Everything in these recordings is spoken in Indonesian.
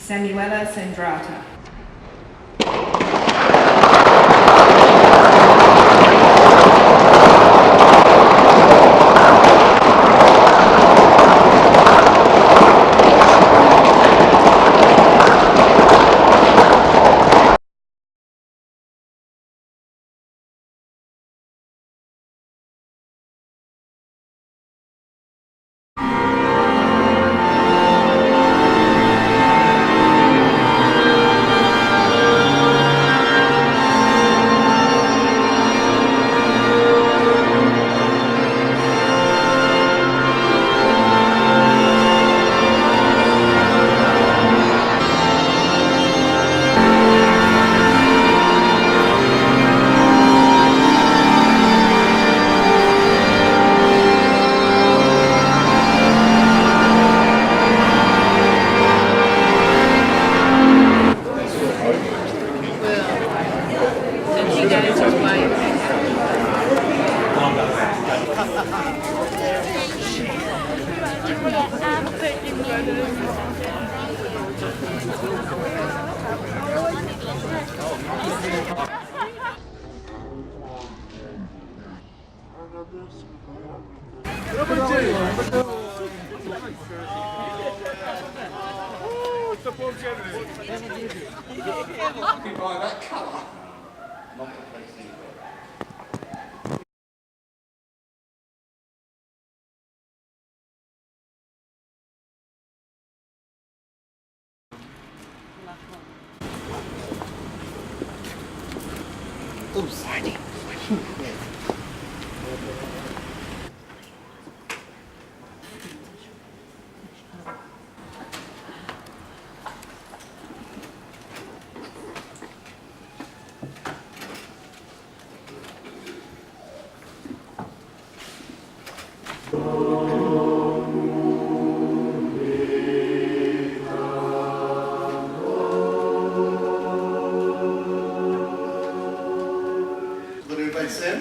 Samuela Sandrata. That colour. Oops. Sam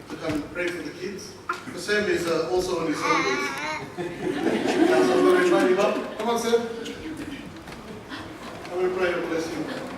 to come and pray for the kids. Because Sam is also on his holidays. So I'm going to invite him up. Come on, Sam. I'm going to pray a blessing for the kids.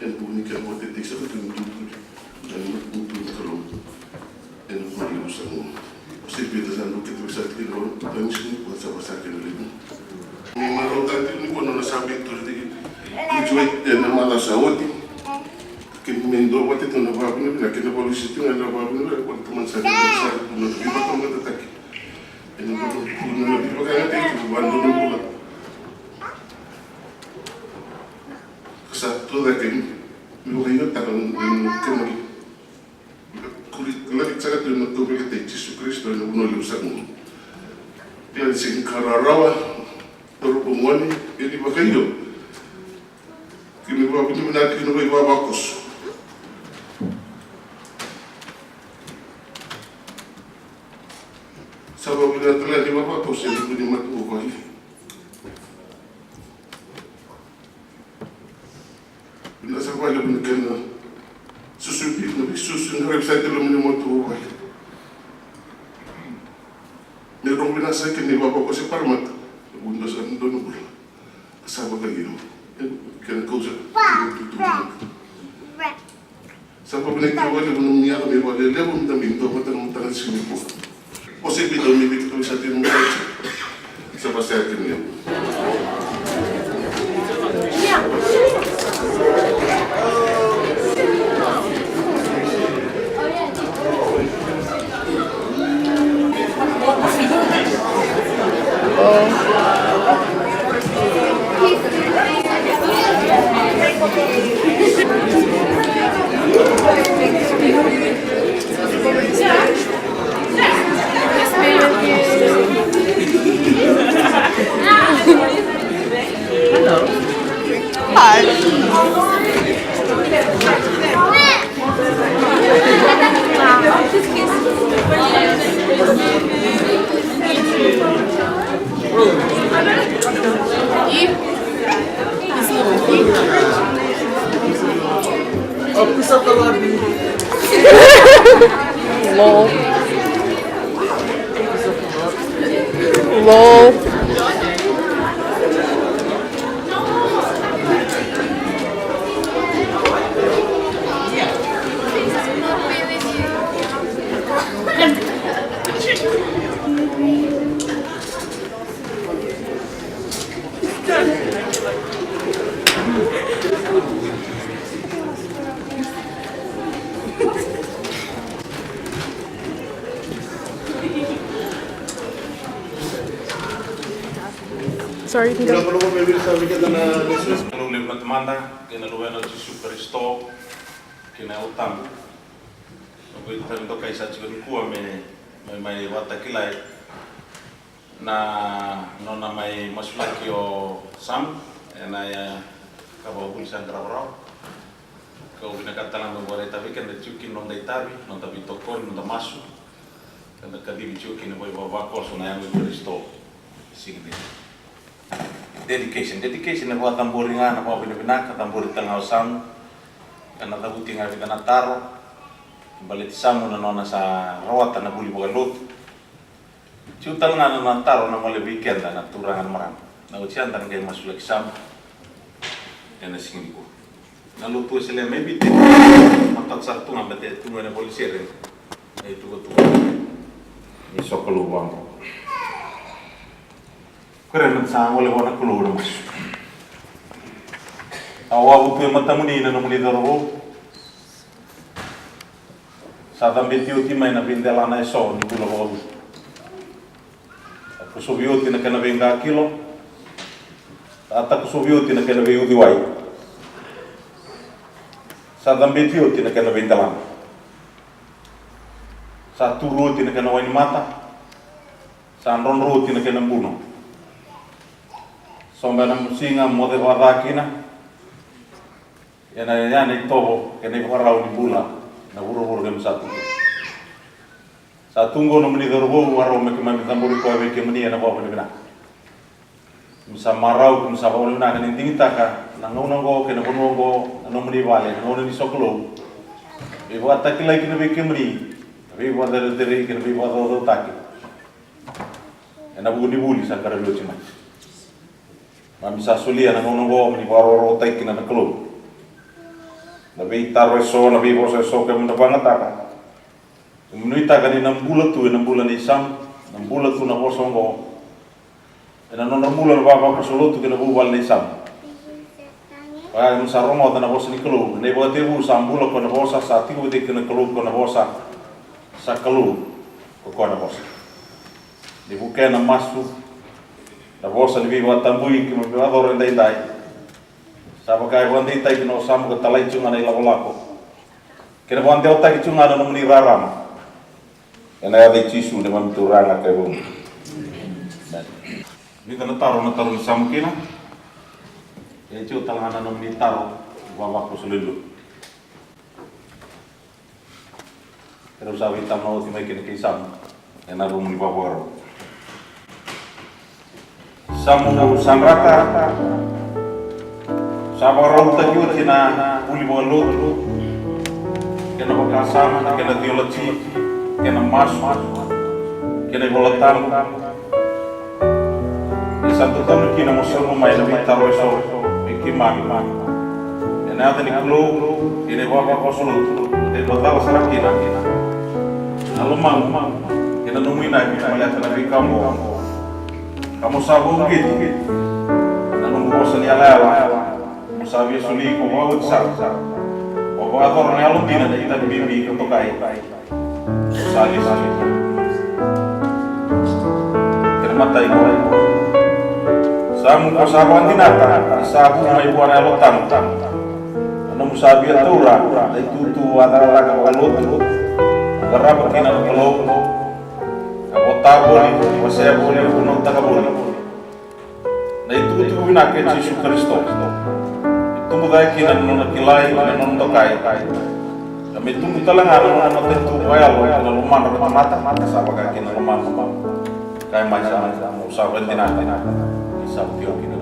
En buni kan mo te sa ko tu dan kalau en mo ni usa mo. Você pede a no que tu sabe que não tem sim pode saber que não liga. Ni maro tanto ni quando não sabe tudo de que tu na mala saúde que me ndo wate tu na va na que não polícia tu na va quando tu man sabe tu não viva como tá aqui. En não viva que tem tu quando não pula. Sa tudo aqui me vou ir tá no que lagi cara tu nak kau beli Yesus Kristus nak bunuh lusamu. Dia disini kararawa terpumoni ini bagaimana? Kini bawa ini menarik kini bawa bagus. Sebab bila telah di bawa bagus yang punya matu kali. Bila sampai lebih kena susu na website lo mini moto wai ne rong bina sa ke ni baba ko se parmat bunda sa ndo no bula sa ba gino ken ko sa sa ba bina ki wale no mi ala mi wale le bum da mi ndo mata no tan sini ko o se bi do mi bi to sa tin mo sa ba sa ke ni Lol. Lol. Sorry, you can go. Nulib na temanda, kina luweno si Superstore, kina utang. Nunggu itu tadi tokai sa cikun kuah mai wata kilai na nona mai masulaki o sam, na ya kabo bulisan kerau-rau. Kau bina katalan membuat tapi kan cukin nonda itabi, nonda bitokon, nonda masu, kan kadibi cukin boy bawa kos na yang Superstore sini. Dedication na buat tamburi nga na buat bina tamburi tengah usang karena tabuti nga kita nataro balik samu na nona sa rawat na buli bukan lut ciutal nga na nataro na mole weekend na turangan marang na ucian tan kay masulak sam na singko na lutu sila may bitin matat sartu nga bete tungo na polisi rin itu ko ni sokoluwang keren sang oleh warna keluar mas. Awal butuh mata muni na muni daro. Sadam betiu ti mai na bindela na eso ni pula bagu. Aku sobioti na kana benga kilo. Ata ku sobioti na kana beyu diwai. Sadam betiu ti na kana bindela. Satu roti na kana wani mata. Sanron roti na kana buno. Somba na musinga mode wadakina yana itobo kene warau ni bula na buru dem satu no meni dorbo warau me kemami tamburi ko ave kemani na bawa ni bina musa marau musa bawa ni na ni tingitaka na ngongo kene bonongo no meni vale no ni soklo e wata kila kene be kemani be wada dere kene be wada do taki na buli sakara lo chima Mami sasulia na ngongo ni waroro taiki na klub. Na be taro so na be bosa so ke munda banget aka. Minuita kan 6 bulan tu 6 bulan isam 6 bulan tu na bosa ngo. Ena non bulan ba ba solo tu kena buwal ni isam. Wah, musa romo na bosa ni kelu. Ne bo tebu sambulo ko na bosa sa tiu de kena kelu ko na bosa. Sa kelu ko na bosa. Di bukan na masu. Na bosa ni biwa tambui ki mo biwa dor ndai dai. Sa ba kai wandi tai kino sam ko talai chunga nei lako. Kena wandi otai chunga no muni rarama. Ena ya de chisu de mam turanga kai bum. Ni kana taro na taro sam kina. Ya chu talana no muni taro wa ko sululu. Pero sa vita no ti mai kina kisam. Ena rum ni babor. Samu sangrata. Sabarong tayo tina uli bolot. Kena bakasam, kena diologi, kena masuk, kena bolatan. Di satu tahun kena musuh main lebih taruh so, ikiman. Kena ada ni kelu, ini bawa kosulut, ini betul sarak kena. Lalu mam, kena nungguin lagi melihat lebih kamu sabun gitu, kena nunggu bosan ya lewat. Sabi suli ko wa utsa o ba ko na alon din na ita bibi ko to kai sali termatay ko samu ko sabuan dinata sabu may buwan alon tan ano mo sabi atura ay tutu ada laga walot garab kina kalo abotabo ni wasebo ni unong tagabuli na itu winake Jesus Kristo tumbukai kina nuna kilai kina nuna tokai kami tumbu talang ano tentu wayal kina luman mata sabaga kina luman kaya macam usahawan dinati isap tiyo kina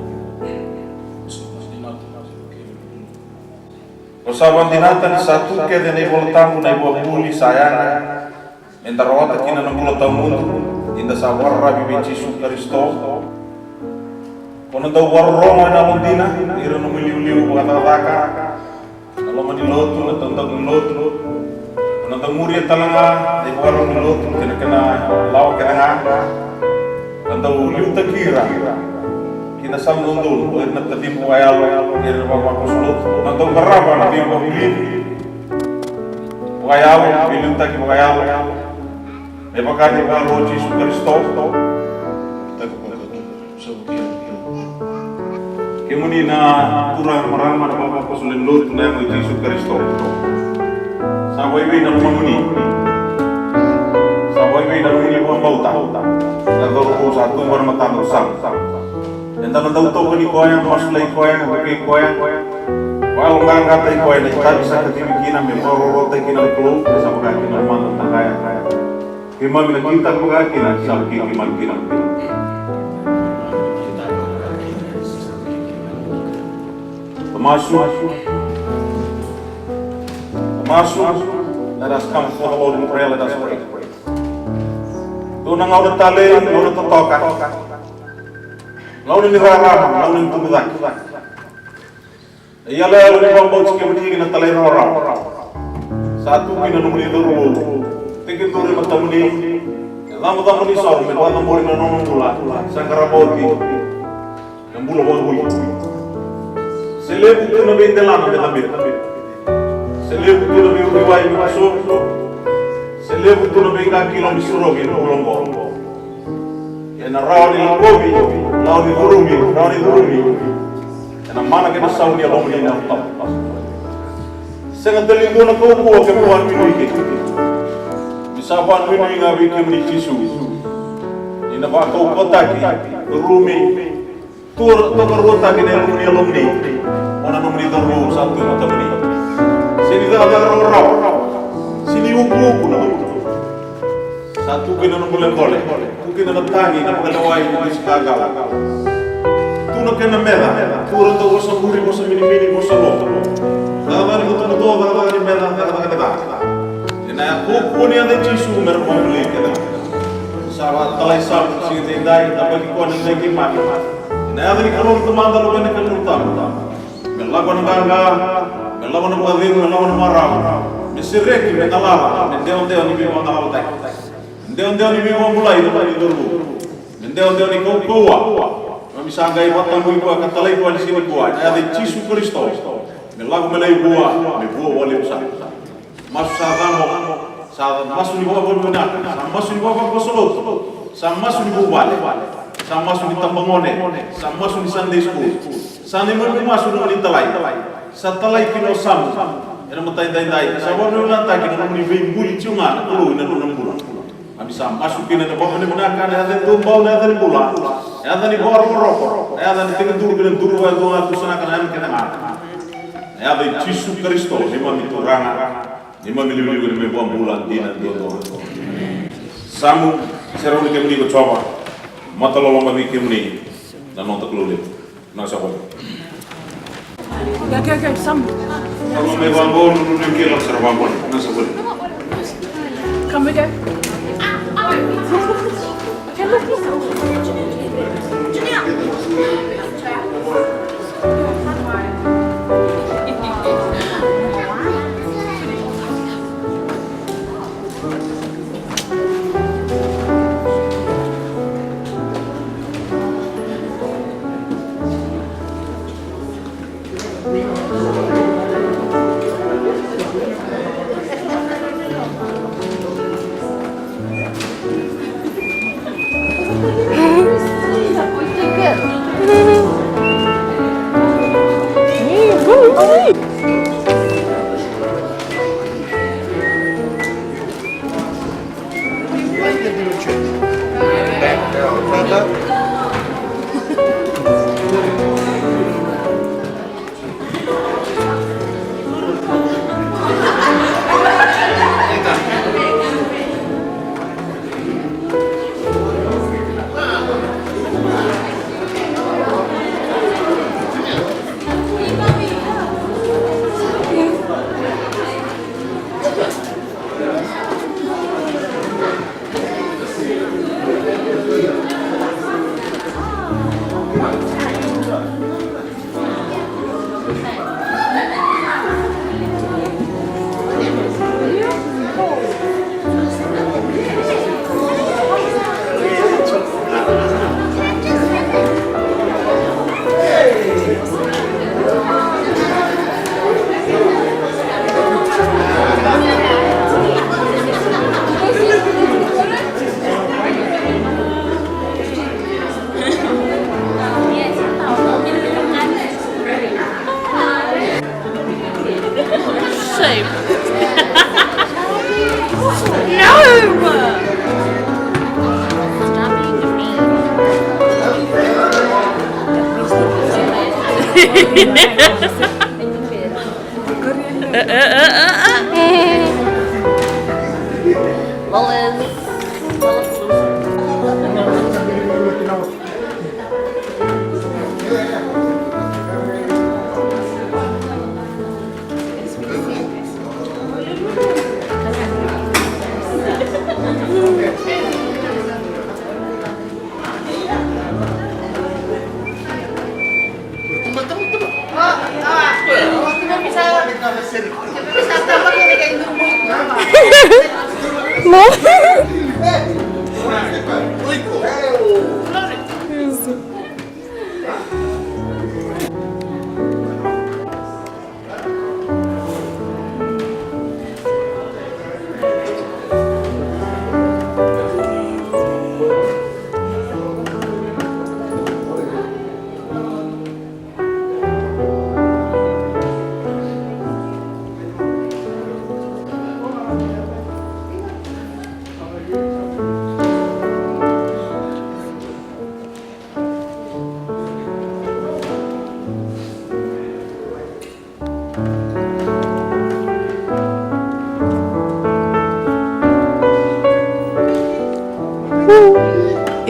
usahawan dinati ni satu kaya ni boltamu na ibu puli sayang entarawata kina ng boltamu inda sa warra bibici su Kristo kono daw warro na londina iro no miliu-liu kata-kata kalau manilotu na tanda nilotu kono daw muri talanga di warro nilotu kena law kena tanda uliu takira kina sam nondul o na tatimpo ayal iro baba ko sulot tanda garaba na di pamili ayal bilu taki ayal e bakati ba roji su Kristo kemuni na turang marama na baba ko sulen lot na mo Jesus Kristo. Sa boy na mamuni. Sa boy na muni ko bauta. Na do ko sa tu bar matang usang. Enda na daw to ni ko yang maslay ko yang kay ko yang. Wal nganga tay ko ni ta bisa katibikina me roro tay kina club sa mga kina man ta kaya. Kimam na kita ko kina sa kimam kina. Masuk, let us come for the Lord in prayer, let us pray. Tunang aurat tali, aurat totoka. Lalu ni rarama, lalu ni tumudak. Iyala lalu ni bambau cike berdiri na tali rara. Satu kina numuli dulu, tikin turi matamuni. Lama tamuni sor, medwa tamuri na nonong dula. Sangkara bauti, yang bulu bau. Selebu tu nabi intelana betamir. Selebu tu nabi ubiwai masuk. Selebu tu nabi kaki long disurugi ulonggo. Yana rawani langgobi, rawani durumi. Yana mana kena sauni alomni na utam. Sengat telingo na kuku ke puan minui ke. Bisaban minui ngawi ke meni Yesu. Ina ba kau kota ki durumi. Tur rota kene alumni. Ona numri doru satu mata meni. Sini dah ada raw. Sini uku na. Satu kena numule boleh. Mungkin na tangi na pagalaway mo is kagal. Tuno kena mera. Tur to bosa muri bosa mini bosa lo. Dawan ko to dawan ni mera kata. Ina ko ni ada Yesu mer pambeli kata. Sawa talai sab sing tindai dapat ko ni lagi mati. Na ada ni kalau teman dalu kan kan utam. Melakukan ganga, lawan buat demo, lawan marah. Mesirek, mengalah, mendeo ni bimu ngalah tak. Mendeo ni bimu mulai dari dulu. Mendeo ni kau. Kami sanggai batang buah katalai buah di sini buah. Ada Yesus Kristus. Melagu melai buah wali usah. Masuk sadamo, masuk di bawah benar, masuk di bawah kosolot, masuk di bawah, masuk di tambangone, masuk di Sunday school. Sani mo masuk di talay. Sa talay kinosam. Era matay-tay. Sabaw no lang ta kinu ni buli chunga, tulo na nung bulan. Kami masuk kina na bawah benar kan ada tumbau na ada bulan. Ada ni bawah rokok. Ada ni tiga dulu wa doa tu sana kan kena ngah. Ada Yesus Kristus lima mituranga. Lima miliuli ni buang bulan dina doa. Samu serau ni kemni ko coba. Mata lolong kami kemni dan nonton keluli. Nasa ko. Okay, Sam. Kalau may bangko nung kilo sa bangko nasa ko. Come we go. Okay, look.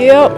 Yep.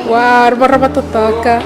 Wah, rupa-rupa tutoka.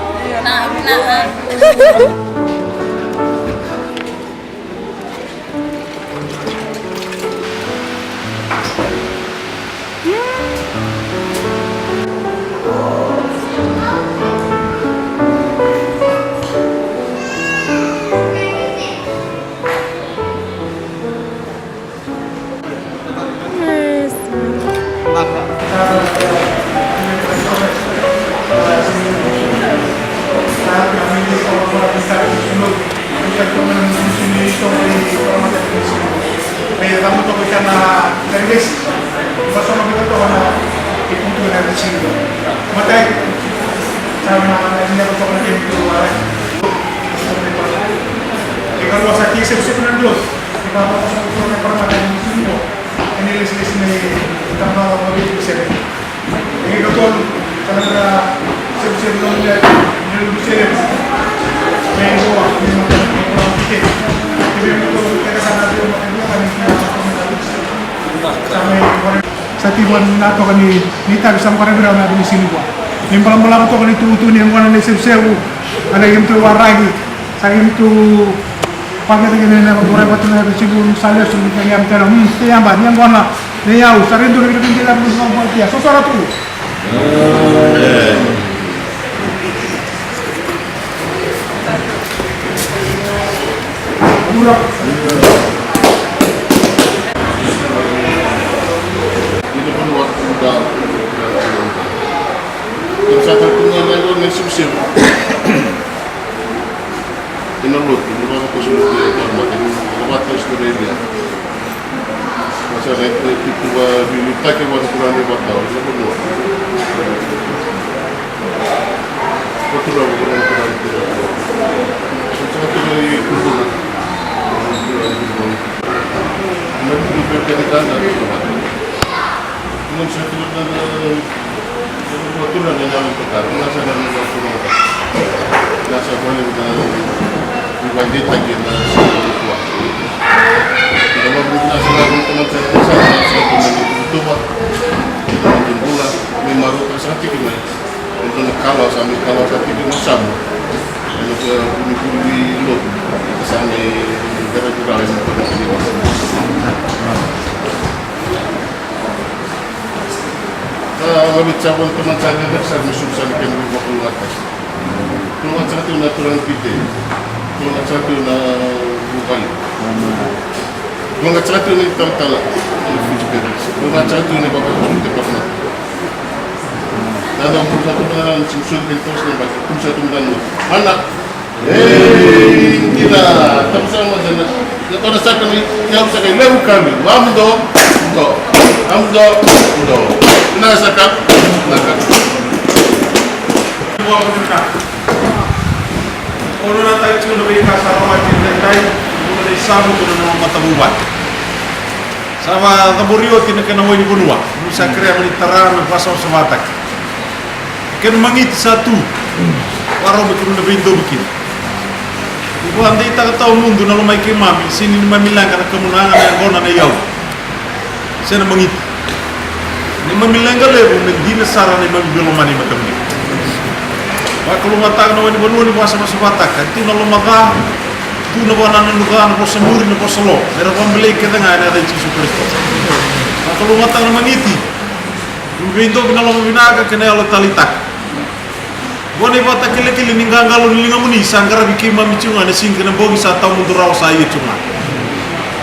Satiwan nato kani nita bisa makaran berapa di sini gua. Yang pelan-pelan to kani tu ni yang wana ni sewu. Ada yang tu waragi. Saya itu pakai dengan nama orang batu na di sini salah sumber yang terang. Yang ban yang wana. Ni au sare tu ni kita dalam semua dia. Sosara tu. Dulu. Satu punya itu nesubsib. Inalut, ini baru kesulitan dia hormat ini lewat terus dari dia. Masalah itu diminta ke buat kurang lewat tahun itu benar. Betul lah kurang itu. Satu dari kurang. Nanti kita berkaitan dengan itu. Satu dari betul ada yang berkar, nasa dari waktu nasa boleh dibanding lagi nasa tua. Kalau kita sedang teman-teman saya itu buat mungkin bulan 500 sakit ini. Itu kalau sakit itu sama. Itu bumi lot sampai gara-gara yang terjadi. Kami cabut teman saya besar musuh saya yang berbuat atas. Tuhan satu natural kita, Tuhan satu na bukan. Tuhan satu ni tal, Tuhan satu ni bapak kita pernah. Dan orang satu mana musuh bentos ni bapak, musuh satu mana anak. Kita tak sama dengan. Kalau satu ni yang saya lewu kami, amdo. Nasakat. Ono na tayo cuma lebih kasar orang kita tayo, mulai sabu tu nama mata buat. Sama taburio tina kena wani bunua, musa krea menitaran pasal sebatak. Ken mangit satu, waro bikin lebih do bikin. Ibu anda ita tahu mundu na lumai kemami, sini mamilang kana kemenangan yang gona na yau. Sana mangit. Ni mamilang gale mendina sarane mabilo mani matamni. Kalau matang na wani banu ni puasa masabata kan tu na lumaga tu na wana na lugar na posamuri na posalo era pambelay kita nga na rin Jesus Kristo kalau matang na mangiti bindo binalo binaga kena ala talitak wani bata kile ninggangalo nilingamuni sanggara bikima michunga na singka na bogi sa taw munduraw sa iyo chunga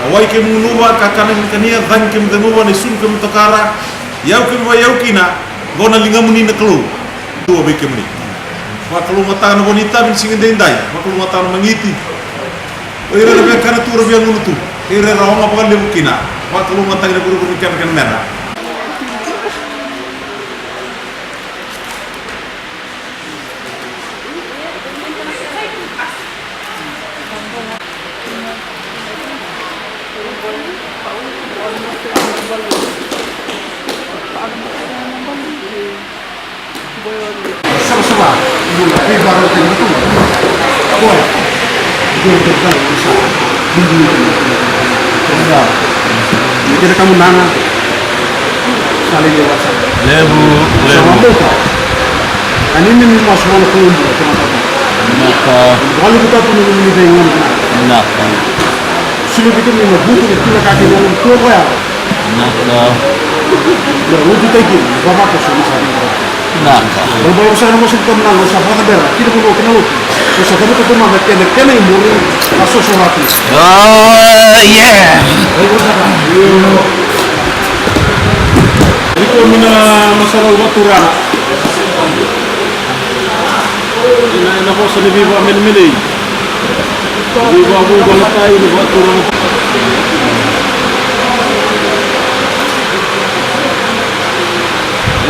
awai ke munuwa kakana kania dhan ke mdanuwa ni sun ke mtakara yaw ke kina gona lingamuni na kelu tuwa bikimuni makhluk mata na bonita bin singin dendai makhluk mata na mangiti ira na biar kana turo biar nutu ira rawa apa lebu kina makhluk mata na guru ikan merah Sama-sama, tapi baru tentu. Boleh. Dia tetap bisa. Tidak. Jadi kamu nana saling dewasa. lebu Sama buka. Anini ni masuk ke dalam teman-teman. Kalau kita punya ini dengan sulit itu ni butuh itu nak kaki dalam tua ya. Wujud lagi, bapak tu solusi. Kalau saya nak masuk ke dalam usaha apa ber, kita perlu kenal. Usaha kamu tu mah kena yang boleh masuk surat. Itu mina masalah waturan. Ina ko sa libi ba men-mili. Libi ba ko balakay ni waturan.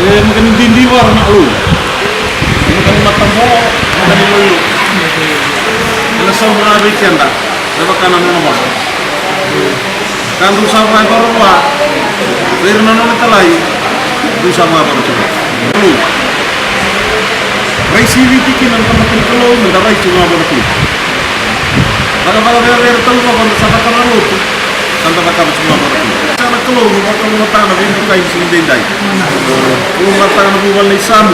Mungkin dindi war na lu. Mungkin matambo, mungkin lu. Ila sa mga weekend da. Dapat kanan mo mo. Kan du sa mga barwa. Pero nanon talay. Du sa mga barwa. Lu. Raisi witi kinan pamakin kalau mendarai cuma barwa. Bagaimana benar tahu apa sama kana lu. Santa bakal cuma barwa. Sana kalau bakal matana bintu kain sindendai. Matana buwan ni samu.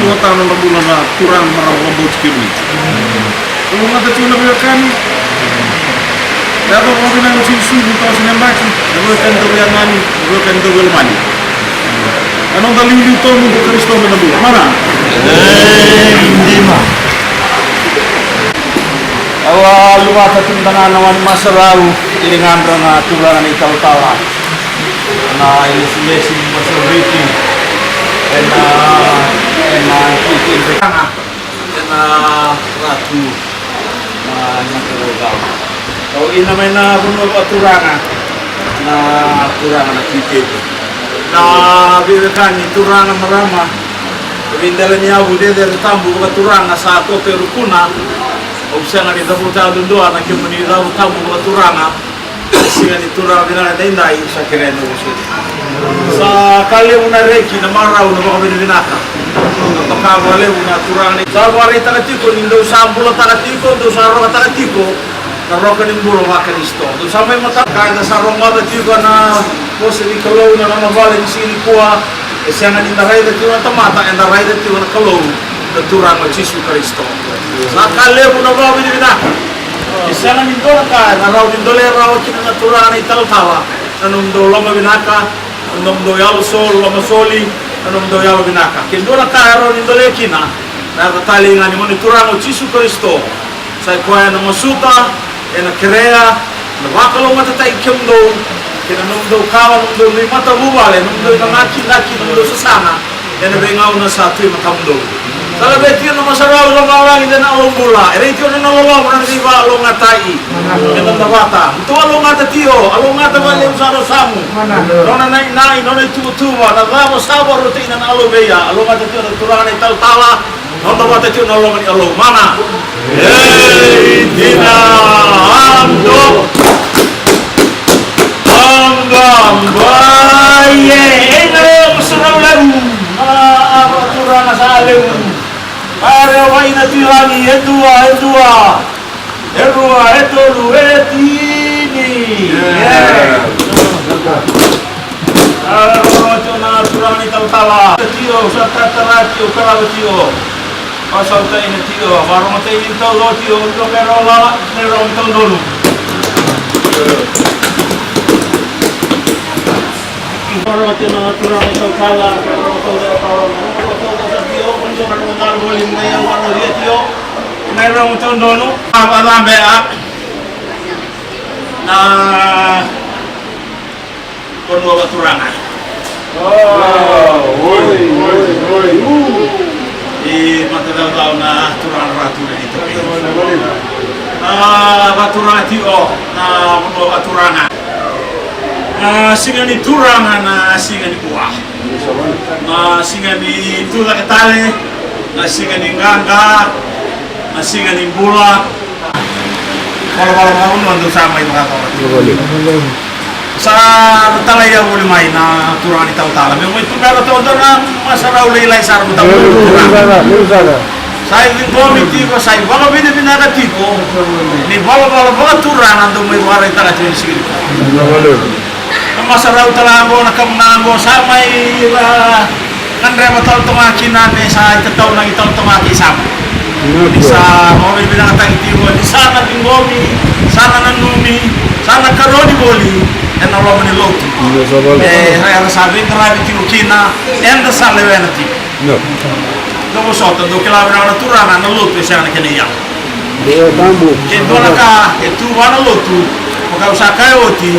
Matana buwan na kurang marang lambot kini. Mata cuma biarkan. Dapat orang yang susu bukan senembaki. Bukan tu yang mani, bukan tu yang mani. Anong dalili ito untuk Kristo menabuh? Mana? Hindi ma. Awal luar ketuntangan awan masaraw iringan na tulangan ikaw tawa. Na ilis masariti. Ena ikin betanga. Ena ratu. Nagkarogaw. Kau ina may na bunog aturangan. Na turangan na kikip. Na bibekan turangan marama. Bindala niya bude dari tambu aturangan sa kote rukuna. Obsanga ni tamu tahu doa nak kemuni tahu tamu aturangan. Singa ni turangan dinala dendai sa kereno usul. Sa kali una reki na marau na baka binibinaka. Nakawale una turangan. Sa wari tagatiko nindo sambulo tagatiko do sa roka tagatiko. Naroka ng bulo wa Kristo. Do sa may mata kada sa Roma tagatiko na pose ni kalau na mabali ni sini kuwa. Siya nga nindaray tagatiko na tamata and daray tagatiko na kalau na turangan Yesus Kristo. Sa kali una baka binibinaka. Siya nga nindo ka na raw nindo le raw kina na turangan italtawa. Anong do lama binaka. Anong do yalo sol lama soli. Anong do yalo binaka. Kindo na kaaro nindo le kina. Nakatali nga ni mo ni turangan Yesus Kristo. Sa kuya na masuta. Ena kerea, na wakalo matatay kemdo, kena nungdo kawa nungdo ni mata bubale, nungdo na ngaki nungdo sasana, ena bengaw na sa tuwi makamdo. Sala beti na masaraw lang awang ina na along ere ito na nalawang na riba along ngatai, ena nabata. Ito along ngata along ngata bali usaro samu. Nona nai, nona tuwa, na vamo sabor rutina na along beya, along ngata tiyo na turangan ital-tala. Nona bata tiyo na along ni along mana. Dina amdo baye eno musaraw lagu abatura nasalem are wai na tilani edua etolu etini na turani taltala tio satatratio karabatio pasal ta ini tio baru mata ini tolo tio untuk merola nerong tolo baru mata na turang itu kala baru tolo tio untuk mengenal boleh yang baru dia tio nerong tolo apa lambe na kono baturangan di matadal na turan ratu na ito. Baturan tio na mga baturangan. Singa ni turangan na singa ni buah. Singa ni tula ketale, na singa ni nganga, na singa ni bula. Kalau kamu nonton sama itu kata sa talaya mo limay na turangan itaw tala. May ito pero todo na masaraw laylay sa araw tayo. Sa ibig komiti ko, sa ibang binibinagati ko, ni bala turangan doon may waray tagat yung sigil ko. Ang masaraw talaga ko, nakamnaan ko, sa may kan rema tol tomaki na sa itataw ng itol tomaki sam. Di sa mo binatang itiwo di sana tingomi, sana nanumi, sana karoni boli en na romani lotu. Era sabi grabe tinukina en da sale venati. No. Dopo sotto do che la naturana na lotu siya na kaniya. Dia tambu. Che dona ka e tu wana lotu, maka usaka oti.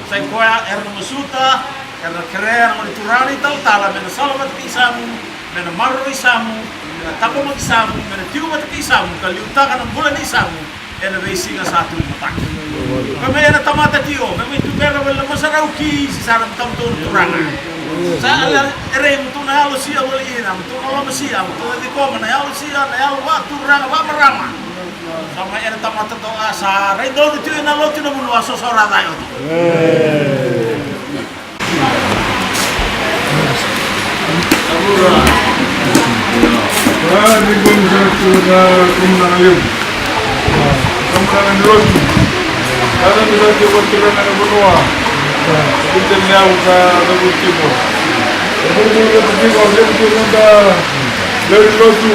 Sai koya erno musuta, erno krea na naturani tal tala mena salamat isamu, mena marro isamu. Tapo mag-isamu, may natiyo mag-isamu, kaliutakan ng bulan isamu, yan na basic na sa atong matak. Kami yan na tamata tiyo, may tubera wala masarauki, si sarang tamto ng turangan. Sa alar, ere mo ito na yalo siya, wala inam, ito na wala siya, ito na di ko, na yalo siya, na yalo wa, turangan, wa marama. Sama yan na tamata to, sa rin doon ito yung naloti na muna, so sora tayo. Di pun sudah kumpulan alium. Kumpulan alium. Kalau bisa dibuat kita nak benua. Kita ni aku dah bukti pun. Bukti kita bukti kalau dia bukti kita dari lotu.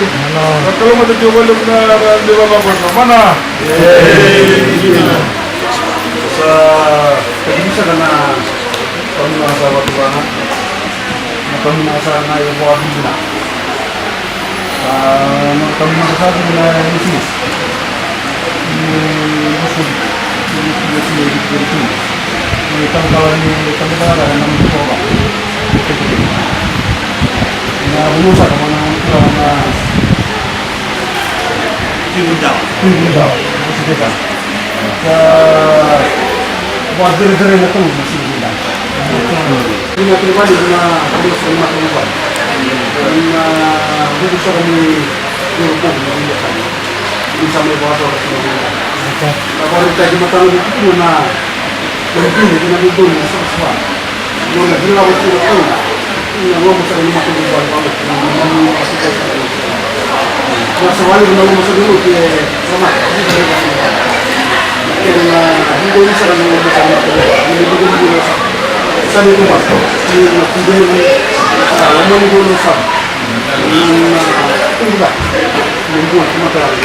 Kalau macam dia boleh benar dia bapa pun mana? Sa bisa kena kami masa waktu banget. Kami masa na yang buat bina. Kami masasabi na business musuh ini tangkalan ni kami talaga ng mga na bulusan ako ng mga Tindaw. kasi kita buat diri-diri na ito masih hindi na pribadi na pulis ng mga pribadi dan bisa kami dihukum bisa membawa kalau kita cuma tahu itu mana mungkin kita itu sesuatu yang nggak jelas itu yang lo bisa lima puluh ribuan banget yang masih kayak nah sewali belum masuk dulu ke sama karena itu bisa kami bisa ini begini saya itu mas ini dulu sama enggak mingguan cuma kali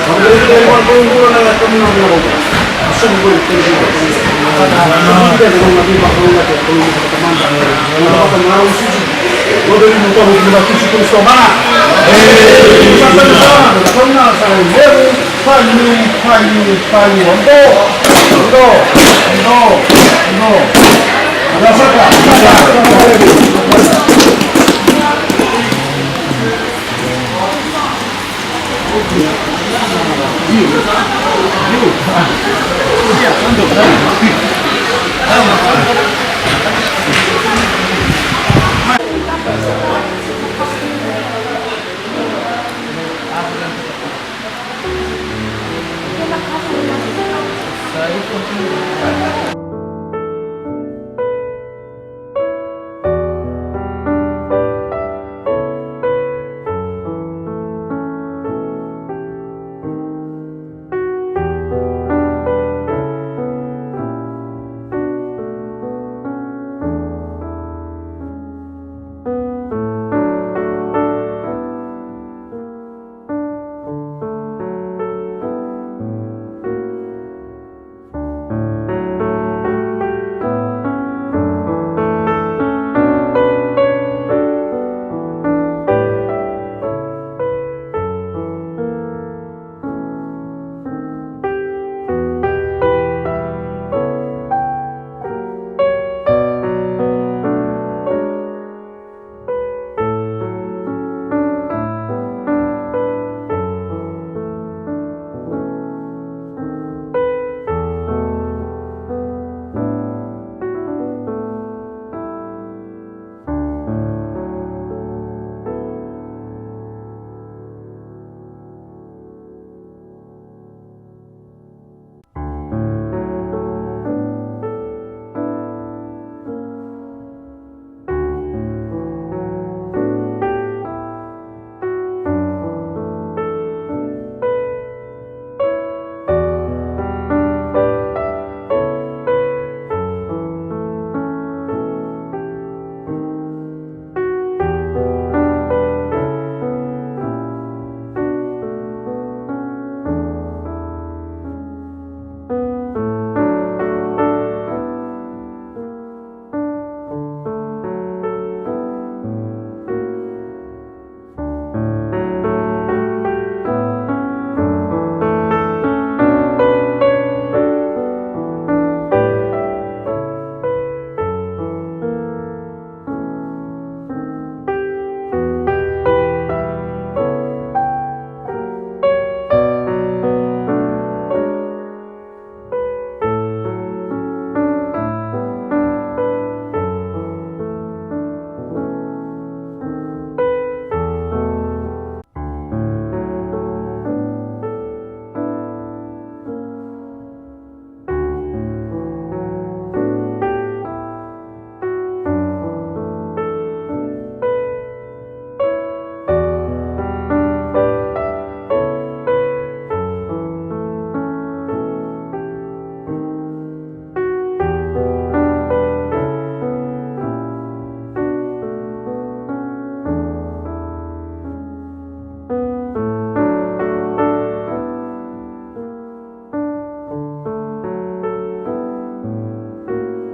kalau kita buat mingguan ada kemana mana semua itu kita dengan nabi Muhammad ya kalau kita teman kalau kita mau sih boleh motor kita sih terus mana sampai sana karena saya pagi untuk ada apa Saya